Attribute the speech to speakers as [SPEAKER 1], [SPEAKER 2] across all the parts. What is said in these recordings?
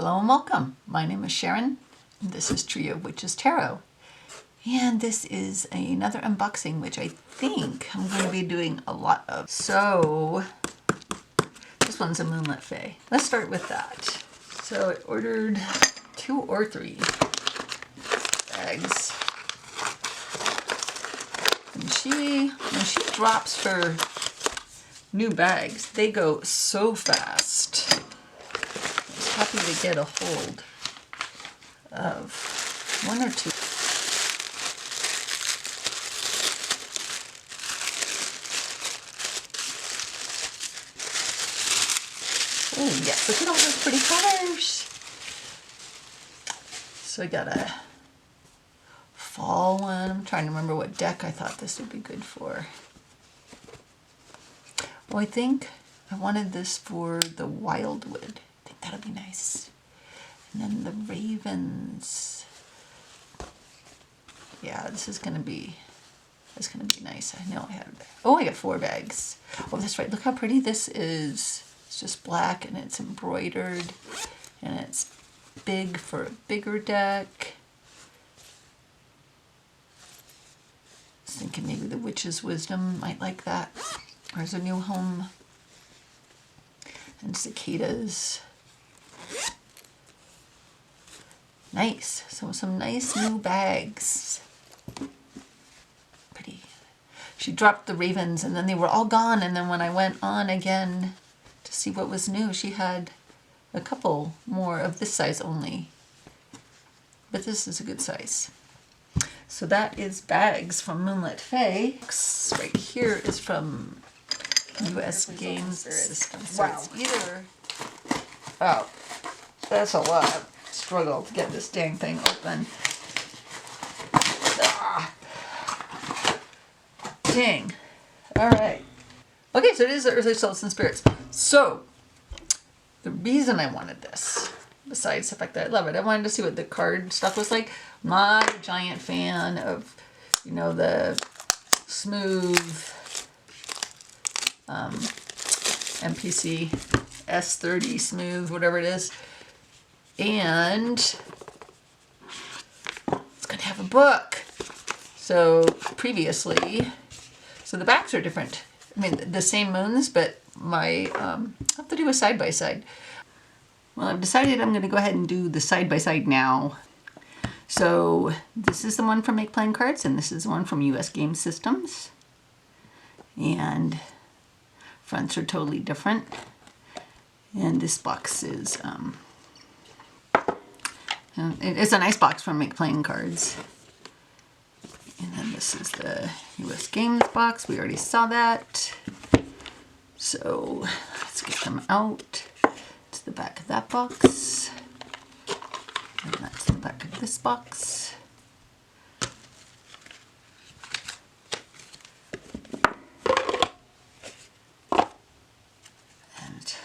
[SPEAKER 1] Hello and welcome. My name is Sharon, and this is Trio.of.Witches Tarot. And this is another unboxing, which I think I'm going to be doing a lot of. So, this one's a Moonlit Faye. Let's start with that. So, I ordered 2 or 3 bags. And when she drops her new bags, they go so fast. I was happy to get a hold of 1 or 2. Oh yes, look at all those pretty colors. So I got a fall one. I'm trying to remember what deck I thought this would be good for. Well, I think I wanted this for the Wildwood. I think that'll be nice. And then the Ravens. Yeah, this is gonna be nice. I know I have. Oh, I got 4 bags. Oh, that's right. Look how pretty this is. It's just black and it's embroidered, and it's big for a bigger deck. I was thinking maybe the Witch's Wisdom might like that. There's a new home. And cicadas. Nice. So some nice new bags. Pretty. She dropped the Ravens and then they were all gone. And then when I went on again to see what was new, she had a couple more of this size only. But this is a good size. So that is bags from Moonlit Faye. Right here is from US Games System. So wow. It's either... Oh, that's a lot of struggle to get this dang thing open. Ah. Dang. Alright. Okay, so it is the Earthly Souls and Spirits. So, the reason I wanted this, besides the fact that I love it, I wanted to see what the card stuff was like. I'm not a giant fan of, you know, the smooth MPC S30 smooth, whatever it is. And it's going to have a book. So previously, so the backs are different. I mean, the same moons, but I have to do a side-by-side. Well, I've decided I'm going to go ahead and do the side-by-side now. So this is the one from Make Playing Cards, and this is the one from US Game Systems. And fronts are totally different. And this box is, it's a nice box from Make Playing Cards. And then this is the US Games box. We already saw that. So let's get them out. It's the back of that box. And that's the back of this box. And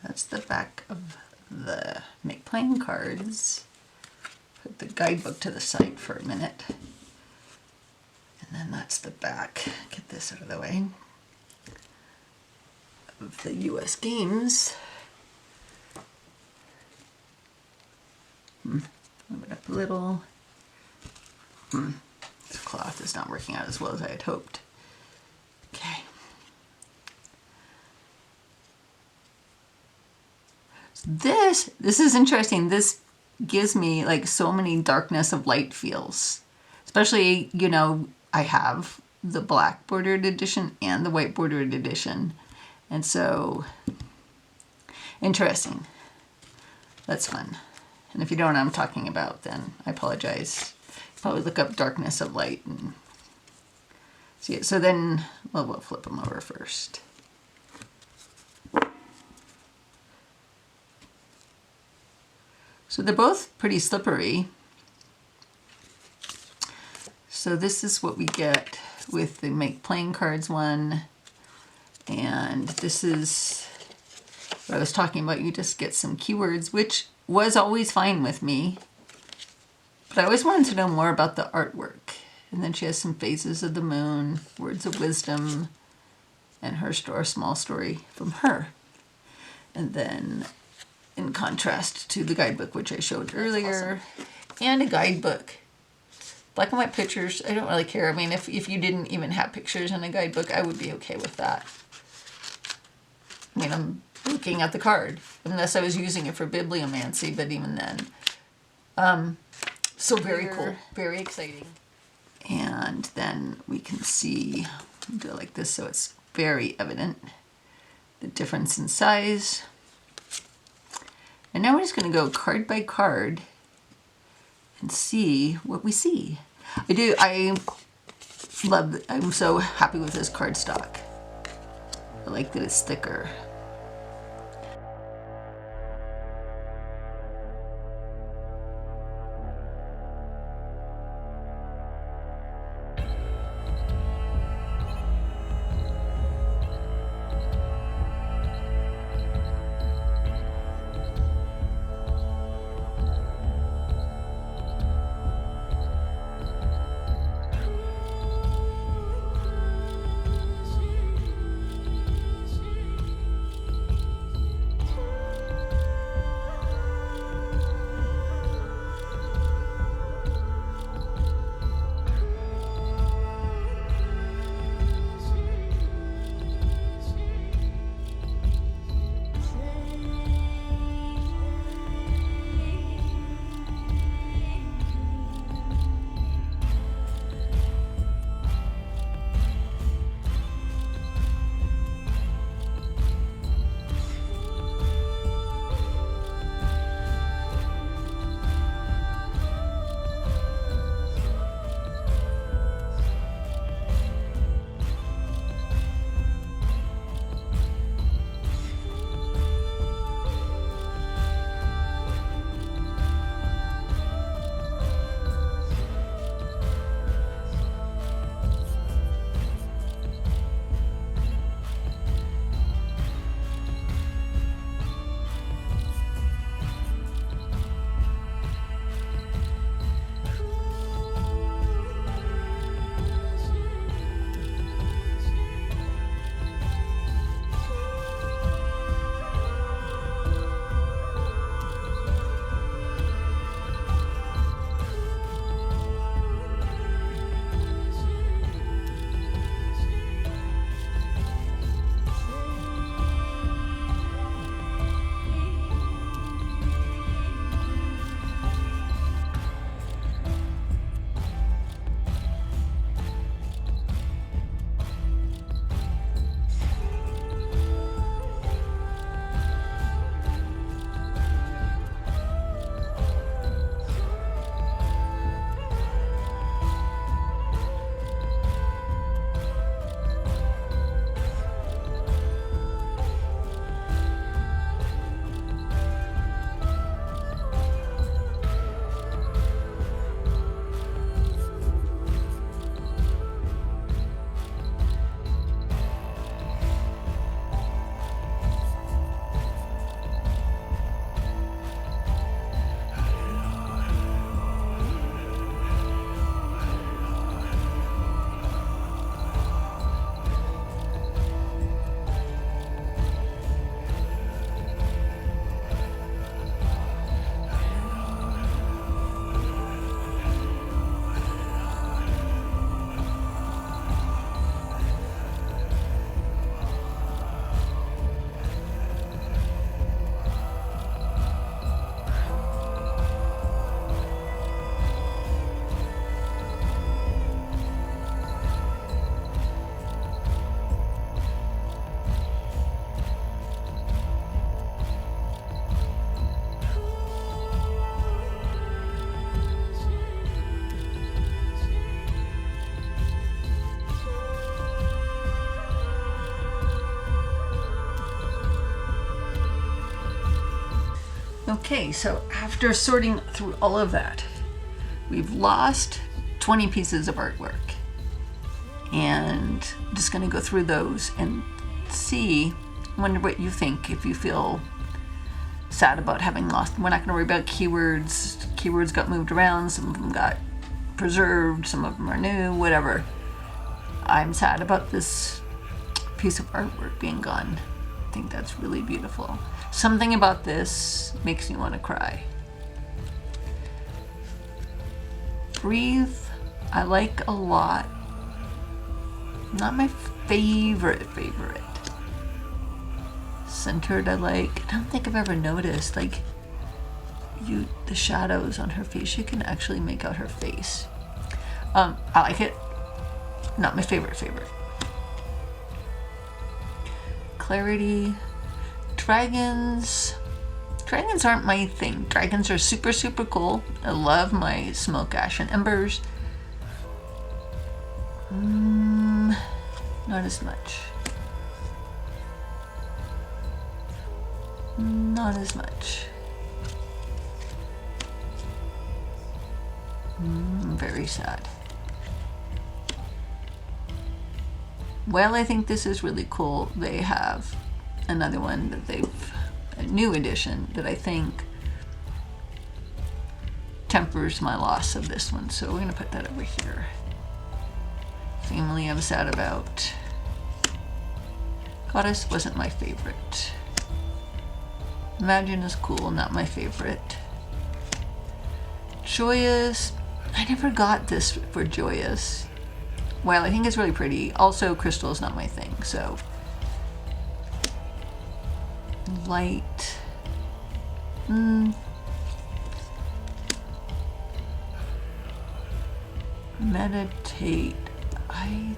[SPEAKER 1] that's the back of the Make Playing Cards. Put the guidebook to the side for a minute. And then that's the back. Get this out of the way. Of the US Games. Move it up a little. This cloth is not working out as well as I had hoped. Okay. So this is interesting. This gives me like so many darkness of light feels. Especially, you know, I have the black bordered edition and the white bordered edition. And so, interesting. That's fun. And if you don't know what I'm talking about, then I apologize. Probably look up darkness of light and see it. So then, well, we'll flip them over first. So they're both pretty slippery. So this is what we get with the Make Playing Cards one. And this is what I was talking about. You just get some keywords, which was always fine with me. But I always wanted to know more about the artwork. And then she has some phases of the moon, words of wisdom, and her story, small story from her. And then in contrast to the guidebook, which I showed earlier. Awesome. And a guidebook. Black and white pictures, I don't really care. I mean, if you didn't even have pictures in a guidebook, I would be okay with that. I mean, I'm looking at the card, unless I was using it for bibliomancy, but even then. So very cool, very exciting. And then we can see, do it like this so it's very evident, the difference in size. And now we're just going to go card by card and see what we see. I'm so happy with this cardstock. I like that it's thicker. Okay, so after sorting through all of that, we've lost 20 pieces of artwork. And I'm just going to go through those and see, wonder what you think, if you feel sad about having lost. We're not going to worry about keywords. Keywords got moved around, some of them got preserved, some of them are new, whatever. I'm sad about this piece of artwork being gone. I think that's really beautiful. Something about this makes me want to cry. Breathe, I like a lot. Not my favorite. Centered, I like. I don't think I've ever noticed, like, the shadows on her face. You can actually make out her face. I like it. Not my favorite. Clarity. Dragons aren't my thing. Dragons are super cool. I love my smoke, ash, and embers. Not as much. Not as much. Very sad. Well, I think this is really cool. They have another one that a new edition that I think tempers my loss of this one. So we're gonna put that over here. Family I'm sad about. Goddess wasn't my favorite. Imagine is cool, not my favorite. Joyous, I never got this for Joyous. Well, I think it's really pretty. Also, crystal is not my thing, so. Light. Meditate. I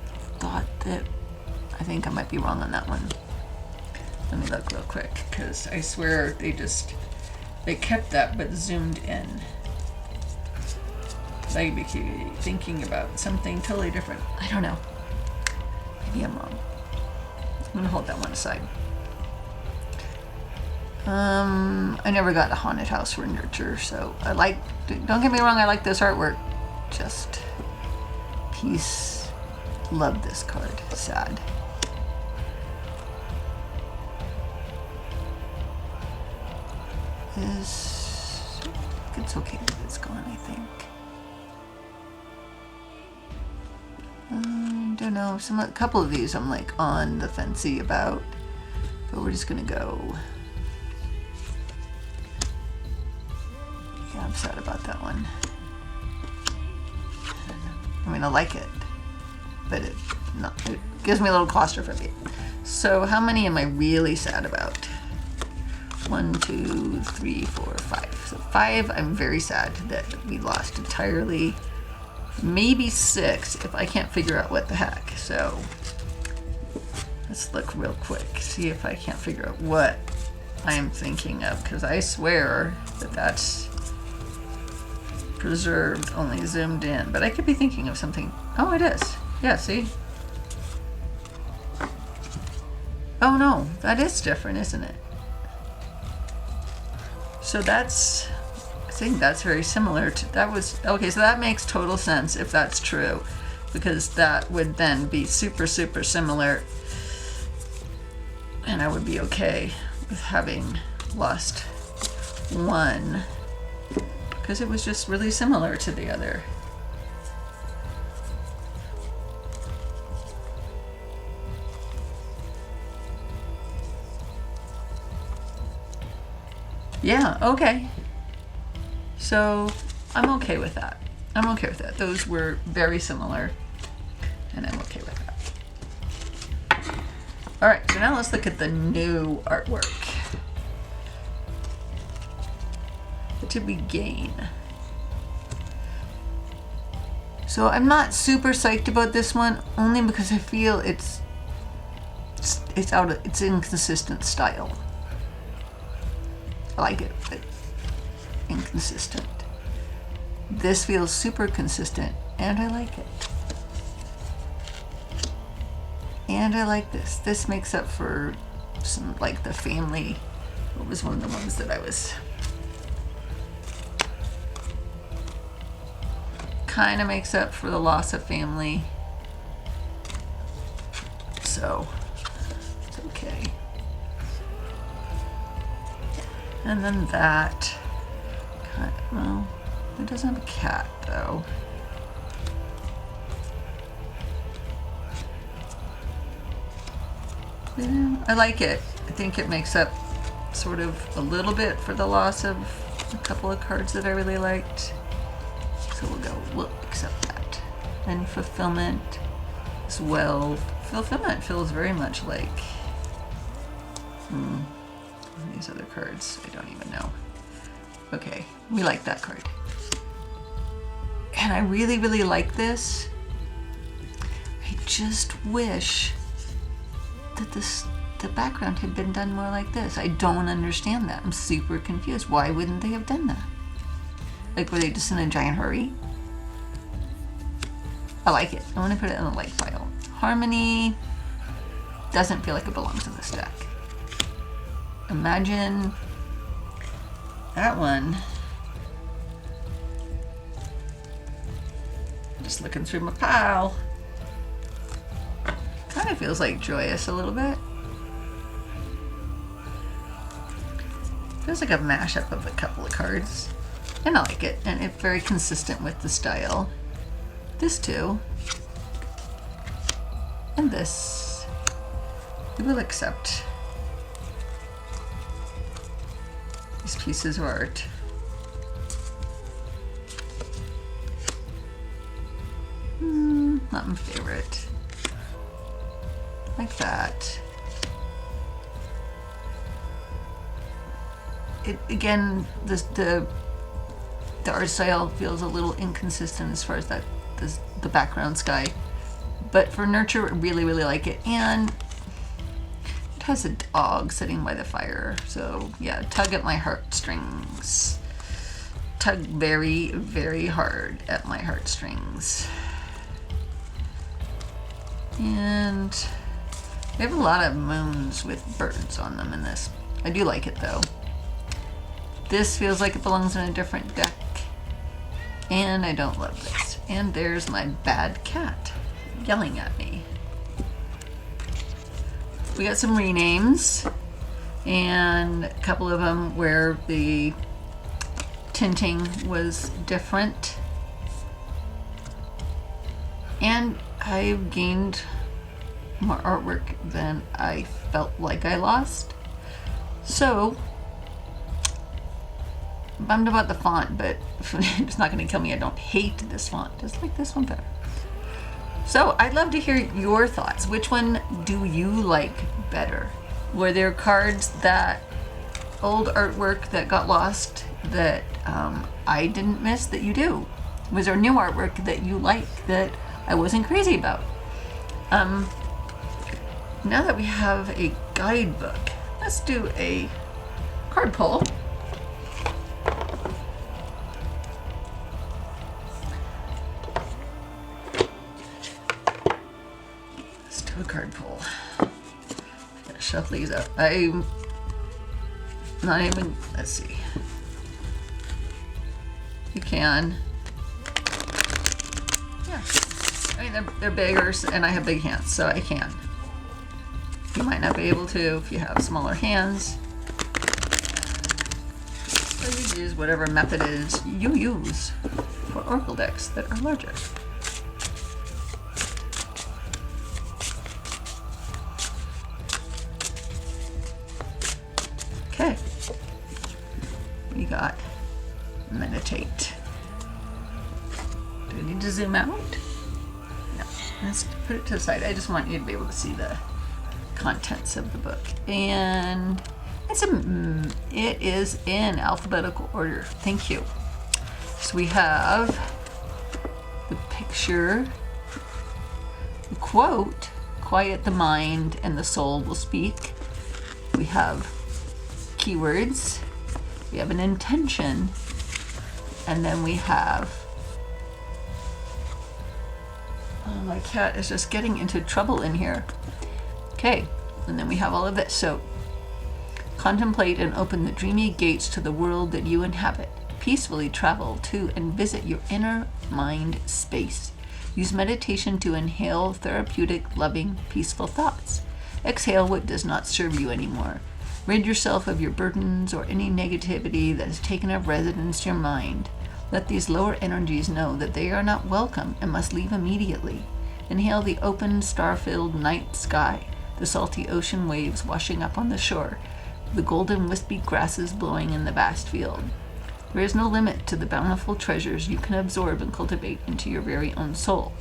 [SPEAKER 1] think I might be wrong on that one. Let me look real quick, because I swear they kept that but zoomed in. I'd be thinking about something totally different. I don't know. Maybe I'm wrong. I'm gonna hold that one aside. I never got a haunted house for nurture, so don't get me wrong, I like this artwork. Just peace. Love this card. Sad. It's okay that it's gone, I think. I don't know. A couple of these I'm like on the fancy about, but we're just gonna go. Yeah, I'm sad about that one. I mean, I like it, but it gives me a little claustrophobia. So how many am I really sad about? 1, 2, 3, 4, 5. So 5, I'm very sad that we lost entirely. Maybe 6 if I can't figure out what the heck. So let's look real quick, see if I can't figure out what I am thinking of, because I swear that that's preserved, only zoomed in, but I could be thinking of something. Oh, it is. Yeah, see? Oh no, that is different, isn't it? So I think that's very similar to, okay, so that makes total sense if that's true, because that would then be super similar, and I would be okay with having lost one, because it was just really similar to the other. Yeah, okay. So I'm okay with that. Those were very similar, and I'm okay with that. All right, so now let's look at the new artwork. To begin. So I'm not super psyched about this one, only because I feel it's inconsistent style. I like it, but inconsistent. This feels super consistent, and I like it. And I like this. This makes up for some, like the family. What was one of the ones that I was kind of makes up for the loss of family. So it's okay. And then that, well, it doesn't have a cat though. Yeah, I like it. I think it makes up sort of a little bit for the loss of a couple of cards that I really liked. So we'll accept that. And fulfillment as well. Fulfillment feels very much like these other cards. I don't even know. Okay, we like that card. And I really, really like this. I just wish that the background had been done more like this. I don't understand that. I'm super confused. Why wouldn't they have done that? Like, were they just in a giant hurry? I like it. I want to put it in the like pile. Harmony doesn't feel like it belongs in this deck. Imagine that one. Just looking through my pile. Kind of feels like Joyous a little bit. Feels like a mashup of a couple of cards. And I like it, and it's very consistent with the style. This too. And this. We will accept these pieces of art. Not my favorite. Like that. It again, the art style feels a little inconsistent as far as the background sky. But for Nurture, I really, really like it. And it has a dog sitting by the fire. So yeah, tug at my heartstrings. Tug very, very hard at my heartstrings. And we have a lot of moons with birds on them in this. I do like it though. This feels like it belongs in a different deck. And I don't love this. And there's my bad cat yelling at me. We got some renames, and a couple of them where the tinting was different. And I've gained more artwork than I felt like I lost. So, bummed about the font, but it's not going to kill me. I don't hate this font. Just like this one better. So, I'd love to hear your thoughts. Which one do you like better? Were there cards that, old artwork that got lost that I didn't miss that you do? Was there new artwork that you like that I wasn't crazy about? Now that we have a guidebook, let's do a card pull. Let's do a card pull. I'm gonna shuffle these up. I'm not even, let's see. You can. Yeah. I mean, they're bigger, and I have big hands, so I can. You might not be able to if you have smaller hands. So you use whatever method is you use for Oracle decks that are larger. Okay. We got Meditate. Do we need to zoom out? No. Let's put it to the side. I just want you to be able to see the contents of the book. And it is in alphabetical order. Thank you. So we have the picture, the quote, "Quiet the mind and the soul will speak." We have keywords. We have an intention. And then we have, oh, my cat is just getting into trouble in here. Okay, and then we have all of this. So, contemplate and open the dreamy gates to the world that you inhabit. Peacefully travel to and visit your inner mind space. Use meditation to inhale therapeutic, loving, peaceful thoughts. Exhale what does not serve you anymore. Rid yourself of your burdens or any negativity that has taken up residence in your mind. Let these lower energies know that they are not welcome and must leave immediately. Inhale the open, star-filled night sky, the salty ocean waves washing up on the shore. the golden wispy grasses blowing in the vast field. There is no limit to the bountiful treasures you can absorb and cultivate into your very own soul.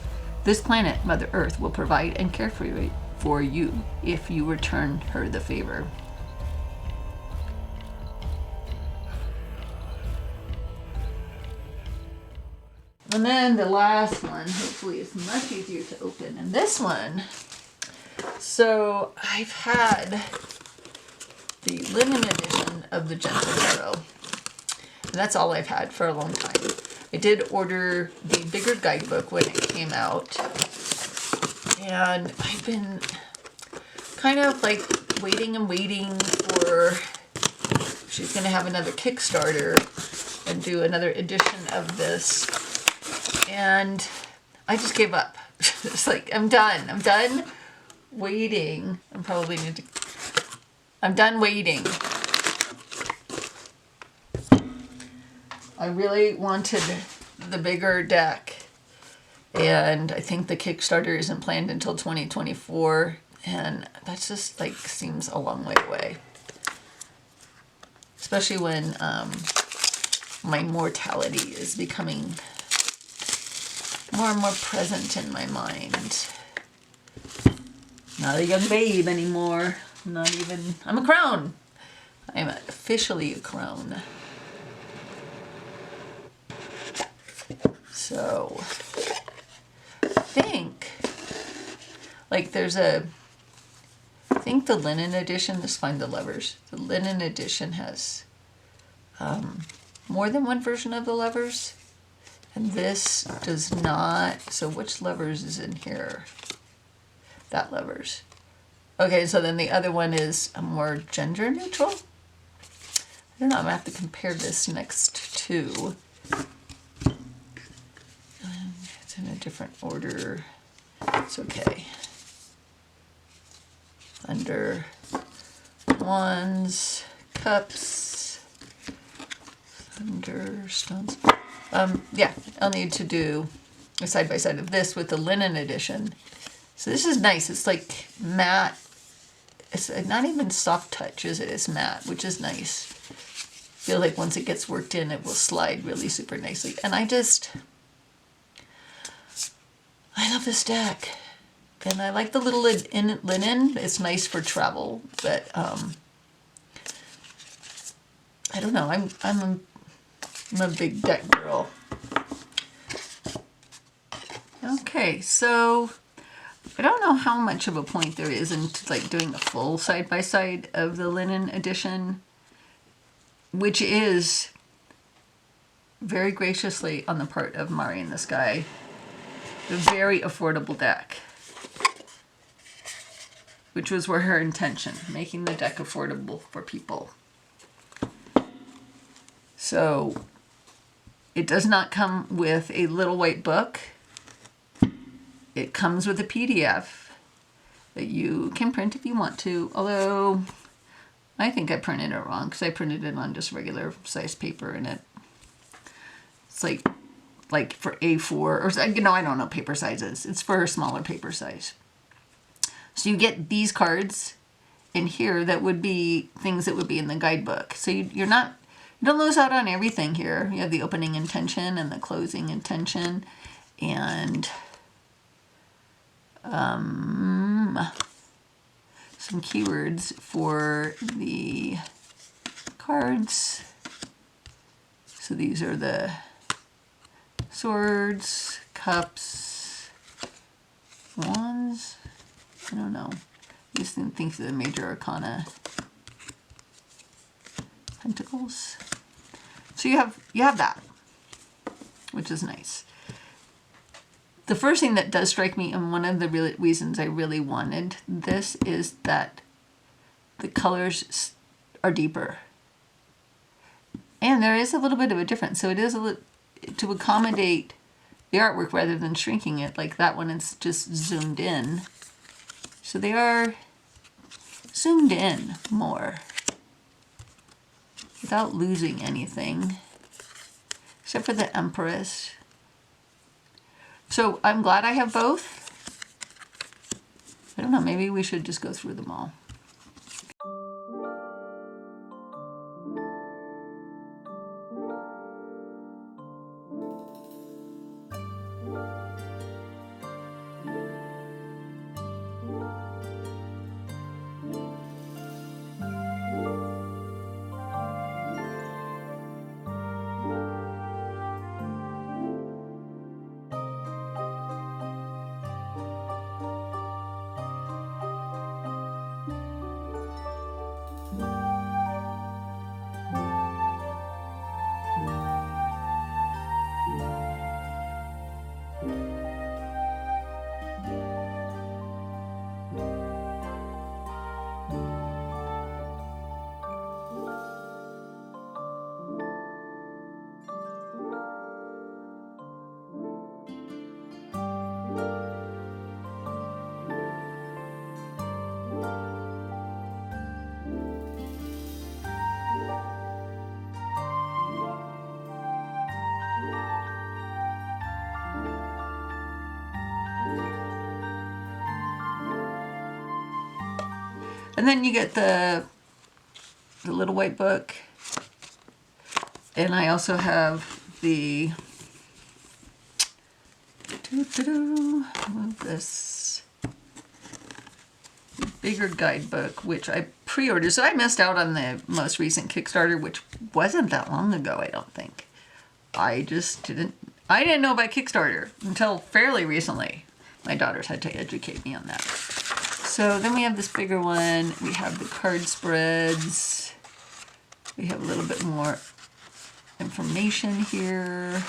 [SPEAKER 1] This planet, Mother Earth, will provide and care for you if you return her the favor. And then the last one, hopefully is much easier to open. And this one, so I've had the linen edition of the Gentle Tarot. And that's all I've had for a long time. I did order the bigger guidebook when it came out. And I've been kind of like waiting for, she's going to have another Kickstarter and do another edition of this. And I just gave up. It's like, I'm done waiting. I'm done waiting. I really wanted the bigger deck. And I think the Kickstarter isn't planned until 2024. And that's just like seems a long way away. Especially when my mortality is becoming more and more present in my mind. Not a young babe anymore. Not even, I'm a crone. I'm officially a crone. So, I think, like I think the linen edition, let's find the levers. The linen edition has more than one version of the levers. And this does not, so which levers is in here? That levers. Okay, so then the other one is a more gender neutral. I don't know, I'm gonna have to compare this next to. It's in a different order. It's okay. Under wands, cups, thunder, stones. Yeah, I'll need to do a side by side of this with the linen edition. So this is nice. It's like matte. It's not even soft touch, is it? It's matte, which is nice. I feel like once it gets worked in, it will slide really super nicely. And I love this deck. And I like the little linen. It's nice for travel, but I don't know. I'm a big deck girl. Okay, so I don't know how much of a point there is in like doing a full side-by-side of the linen edition, which is very graciously on the part of Mari in the Sky, a very affordable deck, which was her intention, making the deck affordable for people. So it does not come with a little white book. It comes with a PDF that you can print if you want to, although I think I printed it wrong because I printed it on just regular size paper, and it's like for A4 or, you know, I don't know paper sizes. It's for a smaller paper size. So you get these cards in here that would be things that would be in the guidebook. So you don't lose out on everything here. You have the opening intention and the closing intention, and some keywords for the cards. So these are the swords, cups, wands. I don't know. These things are the major arcana. Pentacles. So you have that, which is nice. The first thing that does strike me, and one of the reasons I really wanted this, is that the colors are deeper. And there is a little bit of a difference. So it is to accommodate the artwork rather than shrinking it. Like that one is just zoomed in. So they are zoomed in more without losing anything, except for the Empress. So I'm glad I have both. I don't know, maybe we should just go through them all. And then you get the little white book. And I also have the, move this, bigger guidebook, which I pre-ordered. So I missed out on the most recent Kickstarter, which wasn't that long ago, I don't think. I didn't know about Kickstarter until fairly recently. My daughters had to educate me on that. So then we have this bigger one. We have the card spreads. We have a little bit more information here.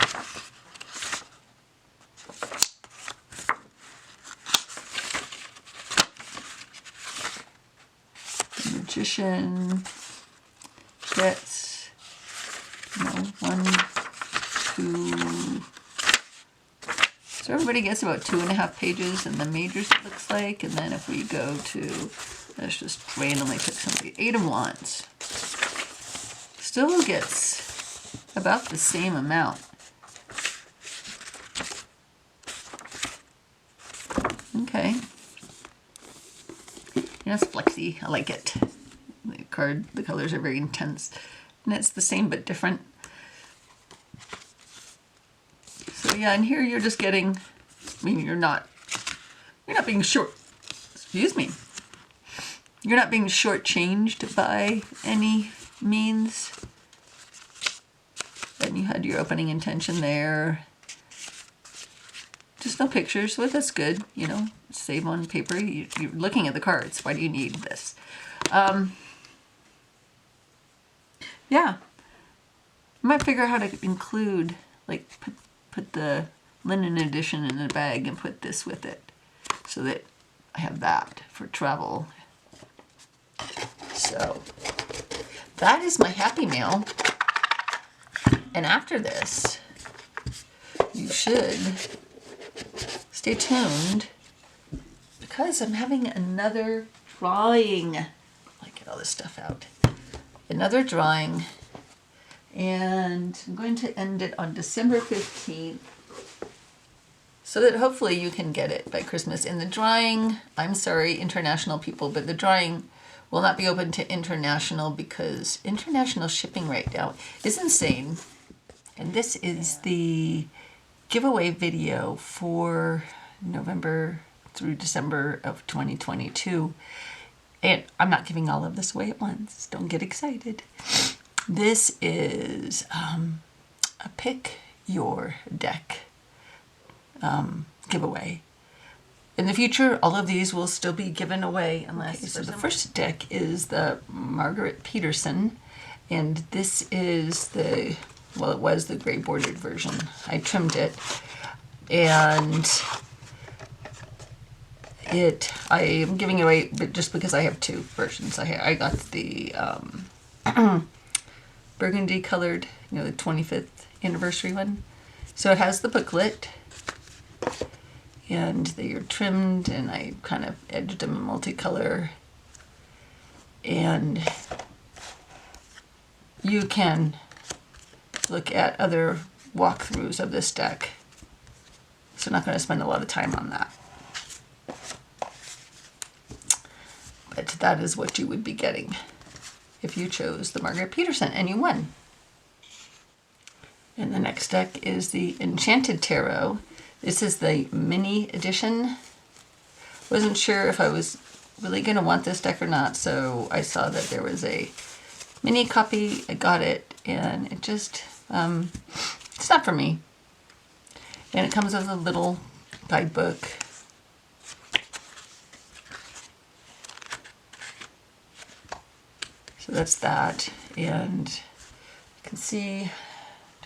[SPEAKER 1] The Magician gets, 1, 2. So everybody gets about 2.5 pages in the majors, it looks like. And then if we go to, let's just randomly pick something, 8 of Wands. Still gets about the same amount. Okay. Yeah, it's flexy. I like it. The colors are very intense. And it's the same but different. So yeah, and here you're just getting, you're not being excuse me. You're not being shortchanged by any means. Then you had your opening intention there. Just no pictures, but that's good, save on paper. You're looking at the cards. Why do you need this? Yeah. I might figure out how to include, like, put the linen edition in a bag and put this with it so that I have that for travel. So that is my Happy Mail. And after this, you should stay tuned because I'm having another drawing. I get all this stuff out. Another drawing. And I'm going to end it on December 15th so that hopefully you can get it by Christmas. In the drawing, I'm sorry, international people, but the drawing will not be open to international because international shipping right now is insane. And this is the giveaway video for November through December of 2022. And I'm not giving all of this away at once. Don't get excited. This is a pick your deck giveaway. In the future, all of these will still be given away unless... So the first deck is the Margaret Peterson, and this is it was the gray bordered version. I trimmed it, and I am giving it away but just because I have 2 versions. I got the burgundy colored, the 25th anniversary one. So it has the booklet, and they are trimmed, and I kind of edged them in multicolor. And you can look at other walkthroughs of this deck. So I'm not going to spend a lot of time on that. But that is what you would be getting if you chose the Margaret Peterson and you won. And the next deck is the Enchanted Tarot. This is the mini edition. Wasn't sure if I was really going to want this deck or not, so I saw that there was a mini copy. I got it, and it just, it's not for me. And it comes with a little guidebook. So that's that, and you can see,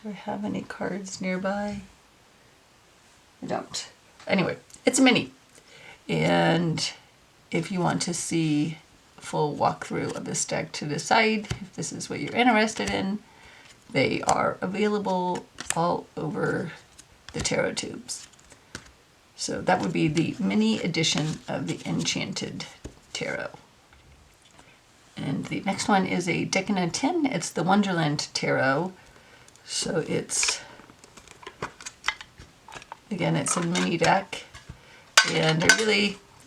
[SPEAKER 1] do I have any cards nearby? I don't. Anyway, it's a mini, and if you want to see a full walkthrough of this deck to decide if this is what you're interested in, they are available all over the tarot tubes. So that would be the mini edition of the Enchanted Tarot. And the next one is a deck in a tin. It's the Wonderland Tarot. So it's, again, it's a mini deck. And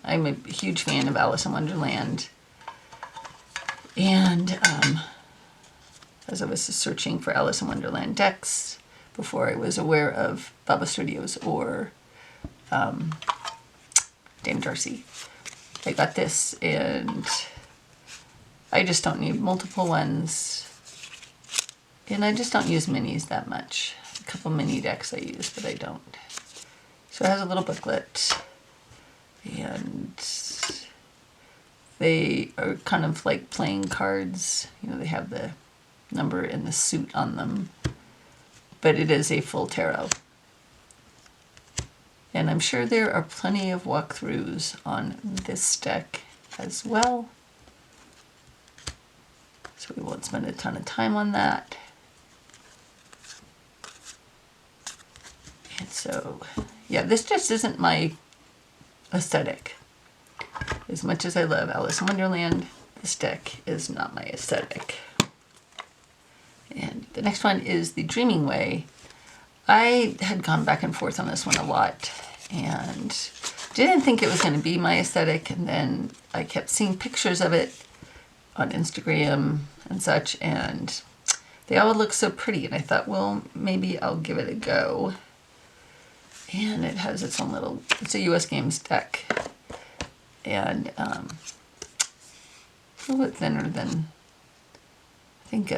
[SPEAKER 1] I'm a huge fan of Alice in Wonderland. And as I was searching for Alice in Wonderland decks before I was aware of Baba Studios or Dame Darcy, I got this, and I just don't need multiple ones. And I just don't use minis that much. A couple mini decks I use, but I don't. So it has a little booklet, and they are kind of like playing cards. You know, they have the number and the suit on them, but it is a full tarot. And I'm sure there are plenty of walkthroughs on this deck as well. So we won't spend a ton of time on that. And so, yeah, this just isn't my aesthetic. As much as I love Alice in Wonderland, this deck is not my aesthetic. And the next one is the Dreaming Way. I had gone back and forth on this one a lot and didn't think it was going to be my aesthetic, and then I kept seeing pictures of it on Instagram and such, and they all look so pretty, and I thought, well, maybe I'll give it a go. And it has its own little, it's a US Games deck, and a little bit thinner than, I think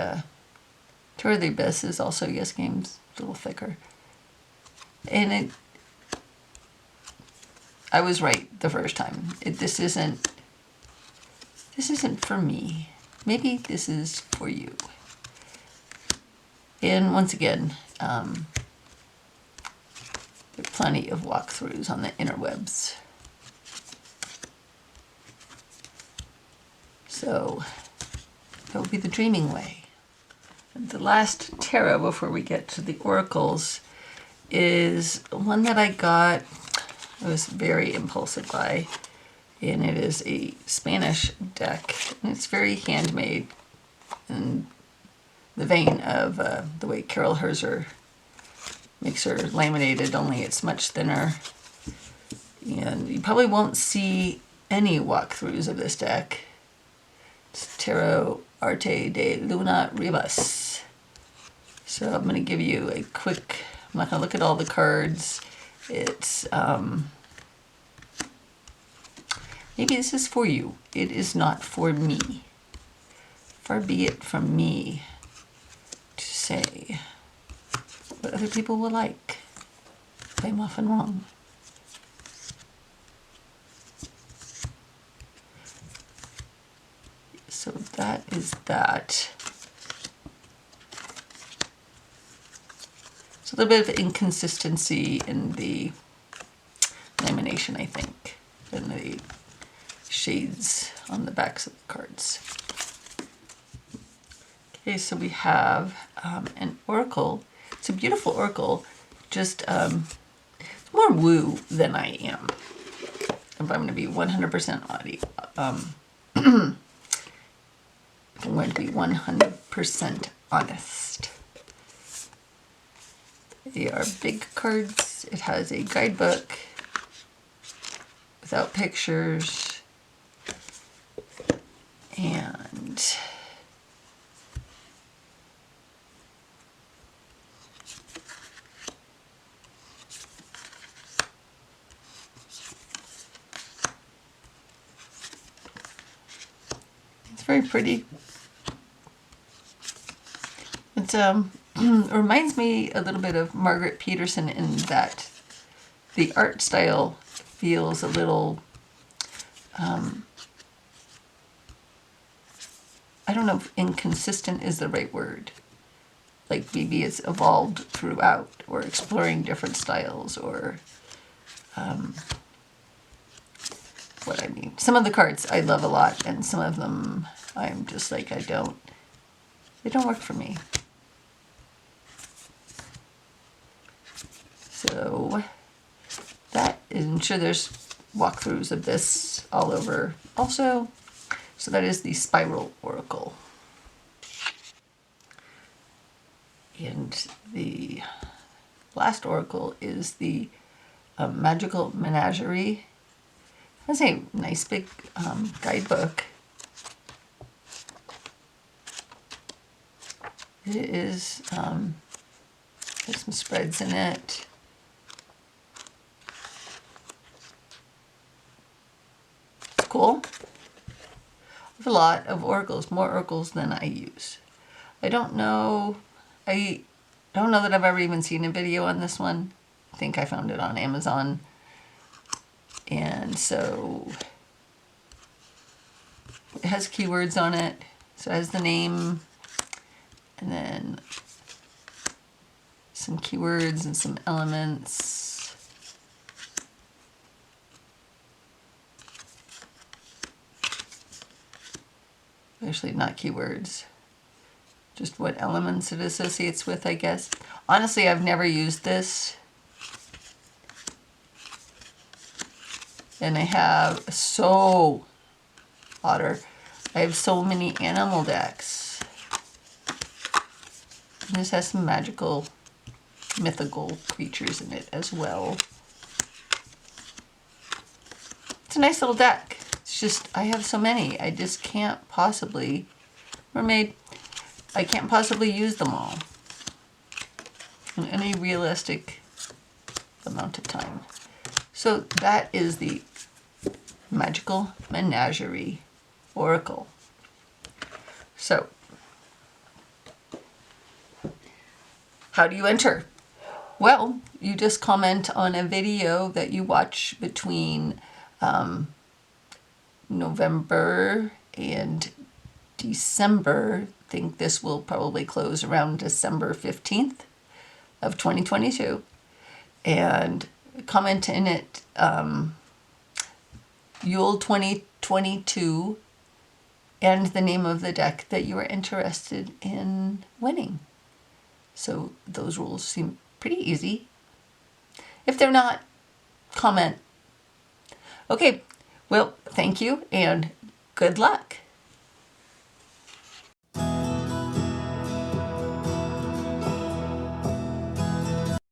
[SPEAKER 1] Tour of the Abyss is also US Games, a little thicker. And I was right the first time. This isn't for me. Maybe this is for you. And once again, there are plenty of walkthroughs on the interwebs. So that will be the Dreaming Way. And the last tarot before we get to the oracles is one that I got, I was very impulsive by, and it is a Spanish deck, and it's very handmade in the vein of the way Carol Herzer makes her laminated, only it's much thinner. And you probably won't see any walkthroughs of this deck. It's Tarot Arte de Luna Rivas. So I'm going to give you a quick, I'm not going to look at all the cards. It's, maybe this is for you. It is not for me. Far be it from me to say what other people will like. I'm often wrong. So that is that. It's a little bit of inconsistency in the lamination, I think, and the shades on the backs of the cards. Okay, so we have an oracle. It's a beautiful oracle, just more woo than I am. If I'm going to be 100% I'm going to be 100% honest. They are big cards. It has a guidebook without pictures, and it's very pretty. It's reminds me a little bit of Margaret Peterson in that the art style feels a little, I don't know if inconsistent is the right word. Like maybe it's evolved throughout, or exploring different styles, or what I mean. Some of the cards I love a lot, and some of them I'm just like, they don't work for me. So that is, I'm sure there's walkthroughs of this all over also. So that is the Spiral Oracle. And the last oracle is the Magical Menagerie. It has a nice big guidebook. It is, there's some spreads in it. It's cool. I have a lot of oracles, more oracles than I use. I don't know that I've ever even seen a video on this one. I think I found it on Amazon. And so it has keywords on it. So it has the name and then some keywords and some elements. Actually, not keywords. Just what elements it associates with, I guess. Honestly, I've never used this. And I have I have so many animal decks. And this has some magical, mythical creatures in it as well. It's a nice little deck. It's just, I have so many. I just can't possibly, I can't possibly use them all in any realistic amount of time. So that is the Magical Menagerie Oracle. So, how do you enter? Well, you just comment on a video that you watch between November and December. I think this will probably close around December 15th of 2022. And comment in it, Yule 2022, and the name of the deck that you are interested in winning. So those rules seem pretty easy. If they're not, comment. Okay, well, thank you and good luck.